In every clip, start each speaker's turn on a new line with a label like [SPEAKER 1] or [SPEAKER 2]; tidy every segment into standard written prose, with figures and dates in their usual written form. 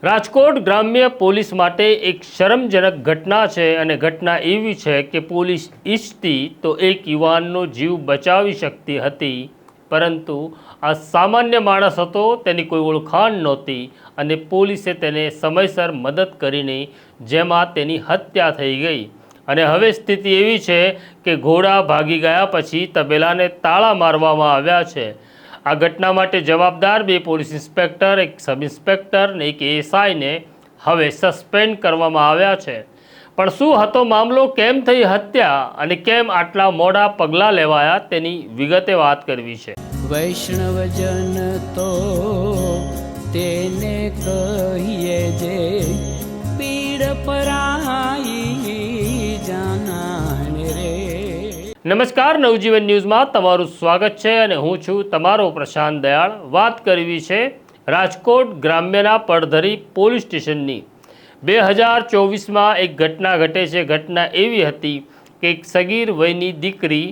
[SPEAKER 1] રાજકોટ ગ્રામ્ય પોલીસ માટે એક શરમજનક ઘટના છે અને ઘટના એવી છે કે પોલીસ ઈચ્છતી તો એક યુવાનનો જીવ બચાવી શકતી હતી, પરંતુ આ સામાન્ય માણસ હતો, તેની કોઈ ઓળખાણ નહોતી અને પોલીસે તેને સમયસર મદદ કરીને જેમાં તેની હત્યા થઈ ગઈ। અને હવે સ્થિતિ એવી છે કે ઘોડા ભાગી ગયા પછી તબેલાને તાળા મારવામાં આવ્યા છે। આ ઘટના માટે જવાબદાર બે પોલીસ ઇન્સ્પેક્ટર, એક સબ ઇન્સ્પેક્ટર અને એક એએસઆઈ ને હવે સસ્પેન્ડ કરવામાં આવ્યા છે। પણ શું હતો મામલો, કેમ થઈ હત્યા અને કેમ આટલા મોડા પગલાં લેવાયા, તેની વિગતે વાત કરવી છે।
[SPEAKER 2] વૈષ્ણવજન તો તેને કહીએ જે પીડ પરાઈ જાનાને રે।
[SPEAKER 1] નમસ્કાર, નવજીવન ન્યૂઝમાં તમારું સ્વાગત છે અને હું છું તમારો પ્રશાંત દયાળ। વાત કરવી છે રાજકોટ ગ્રામ્યના પડધરી પોલીસ સ્ટેશનની। 2024માં એક ઘટના ઘટે છે। ઘટના એવી હતી કે એક સગીર વયની દીકરી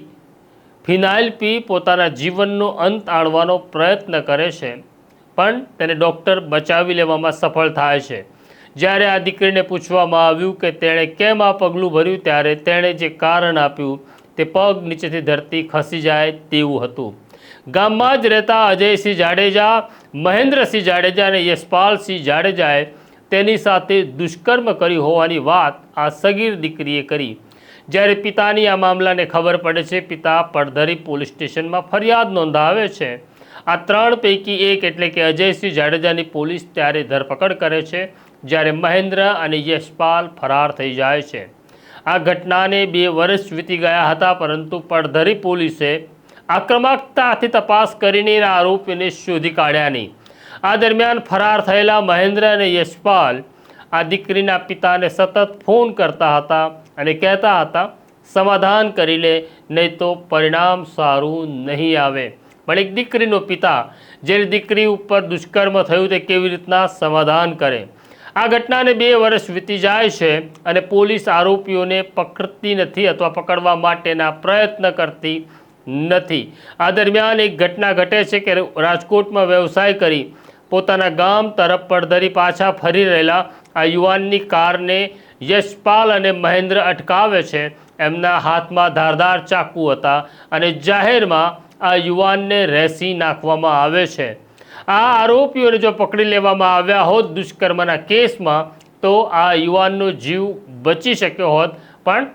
[SPEAKER 1] ફિનાઇલ પી પોતાના જીવનનો અંત આણવાનો પ્રયત્ન કરે છે, પણ તેને ડૉક્ટર બચાવી લેવામાં સફળ થાય છે। જ્યારે આ દીકરીને પૂછવામાં આવ્યું કે તેણે કેમ આ પગલું ભર્યું, ત્યારે તેણે જે કારણ આપ્યું તે પગ નીચેથી ધરતી ખસી જાય તેવું હતું। ગામમાં જ રહેતા અજયસિંહ જાડેજા, મહેન્દ્રસિંહ જાડેજા અને યશપાલસિંહ જાડેજાએ તેની સાથે દુષ્કર્મ કર્યું હોવાની વાત આ સગીર દીકરીએ કરી। જ્યારે પિતાની આ મામલાને ખબર પડે છે, પિતા પડધરી પોલીસ સ્ટેશનમાં ફરિયાદ નોંધાવે છે। આ ત્રણ પૈકી એક એટલે કે અજયસિંહ જાડેજાની પોલીસ ત્યારે ધરપકડ કરે છે, જ્યારે મહેન્દ્ર અને યશપાલ ફરાર થઈ જાય છે। આ ઘટનાને 2 વર્ષ વીતી ગયા હતા, પરંતુ પડધરી પોલીસે આક્રમકતાથી તપાસ કરીને આરોપીને શોધી કાઢ્યા નહીં। આ દરમિયાન ફરાર થયેલા મહેન્દ્ર અને યશપાલ આ દીકરીના પિતાને સતત ફોન કરતા હતા અને કહેતા હતા, સમાધાન કરી લે, નહીં તો પરિણામ સારું નહીં આવે। પણ એક દીકરીનો પિતા જેની દીકરી ઉપર દુષ્કર્મ થયું તે કેવી રીતના સમાધાન કરે? આ ઘટનાને 2 વર્ષ વીતી જાય છે અને પોલીસ આરોપીઓને પકડતી નથી અથવા પકડવા માટેના પ્રયત્ન કરતી નથી। આ દરમિયાન એક ઘટના ઘટે છે કે રાજકોટમાં વ્યવસાય કરી પોતાના ગામ તરફ પડધરી પાછા ફરી રહેલા આ યુવાનની કારને યશપાલ અને મહેન્દ્ર અટકાવે છે। એમના હાથમાં ધારદાર ચાકુ હતા અને જાહેરમાં આ યુવાનને રેસી નાખવામાં આવે છે। આ આરોપીઓને જો પકડી લેવામાં આવ્યા હોત દુષ્કર્મના કેસમાં, તો આ યુવાનનો જીવ બચી શક્યો હોત, પણ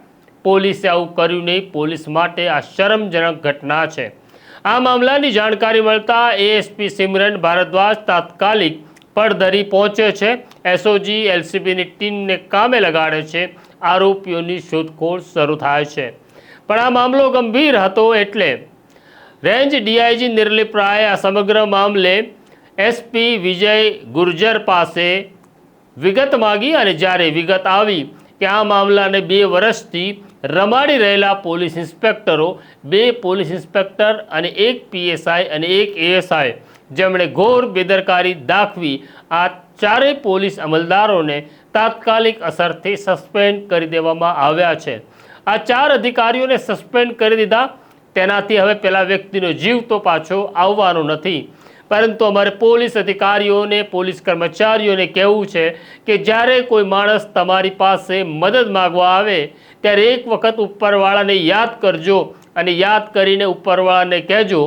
[SPEAKER 1] પોલીસે આવું કર્યું નહીં। પોલીસ માટે આ શરમજનક ઘટના છે। આ મામલાની જાણકારી મળતા એએસપી સિમરન ભારદ્વાજ તાત્કાલિક પડધરી પહોંચે છે, એસઓજી એલસીબીની ટીમને કામે લગાડે છે, આરોપીઓની શોધખોળ શરૂ થાય છે। પણ આ મામલો ગંભીર હતો એટલે રેન્જ ડીઆઈજી નિર્લિપ રાયે આ સમગ્ર મામલે એસપી વિજય ગુર્જર પાસે વિગત માગી અને જ્યારે વિગત આવી કે આ મામલાને 2 વર્ષથી રમાડી રહેલા પોલીસ ઇન્સ્પેક્ટરો, 2 પોલીસ ઇન્સ્પેક્ટર અને 1 પીએસઆઈ અને 1 એએસઆઈ, જેમણે ઘોર બેદરકારી દાખવી આ ચારેય પોલીસ અમલદારોને તાત્કાલિક અસરથી સસ્પેન્ડ કરી દેવામાં આવ્યા છે। આ 4 અધિકારીઓને સસ્પેન્ડ કરી દીધા, તેનાથી હવે પેલા વ્યક્તિનો જીવ તો પાછો આવવાનો નથી, પરંતુ અમારે પોલીસ અધિકારીઓને, પોલીસ કર્મચારીઓને કહેવું છે કે જ્યારે કોઈ માણસ તમારી પાસે મદદ માગવા આવે ત્યારે એક વખત ઉપરવાળાને યાદ કરજો અને યાદ કરીને ઉપરવાળાને કહેજો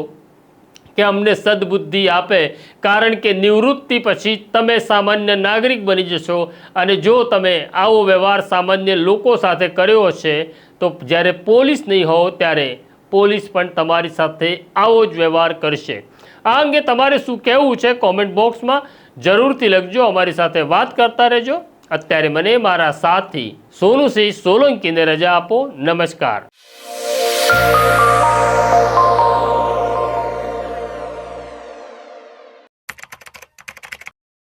[SPEAKER 1] કે અમને સદબુદ્ધિ આપે, કારણ કે નિવૃત્તિ પછી તમે સામાન્ય નાગરિક બની જશો અને જો તમે આવો વ્યવહાર સામાન્ય લોકો સાથે કર્યો છે તો જ્યારે પોલીસ નહીં હો ત્યારે પોલીસ પણ તમારી સાથે આવો જ વ્યવહાર કરશે। આ અંગે તમારે શું કહેવું છે કોમેન્ટ બોક્સમાં જરૂરથી લખજો, અમારી સાથે વાત કરતા રહેજો। અત્યારે મને મારા સાથી સોનુસિંહ સોલંકીને રજા આપો। નમસ્કાર।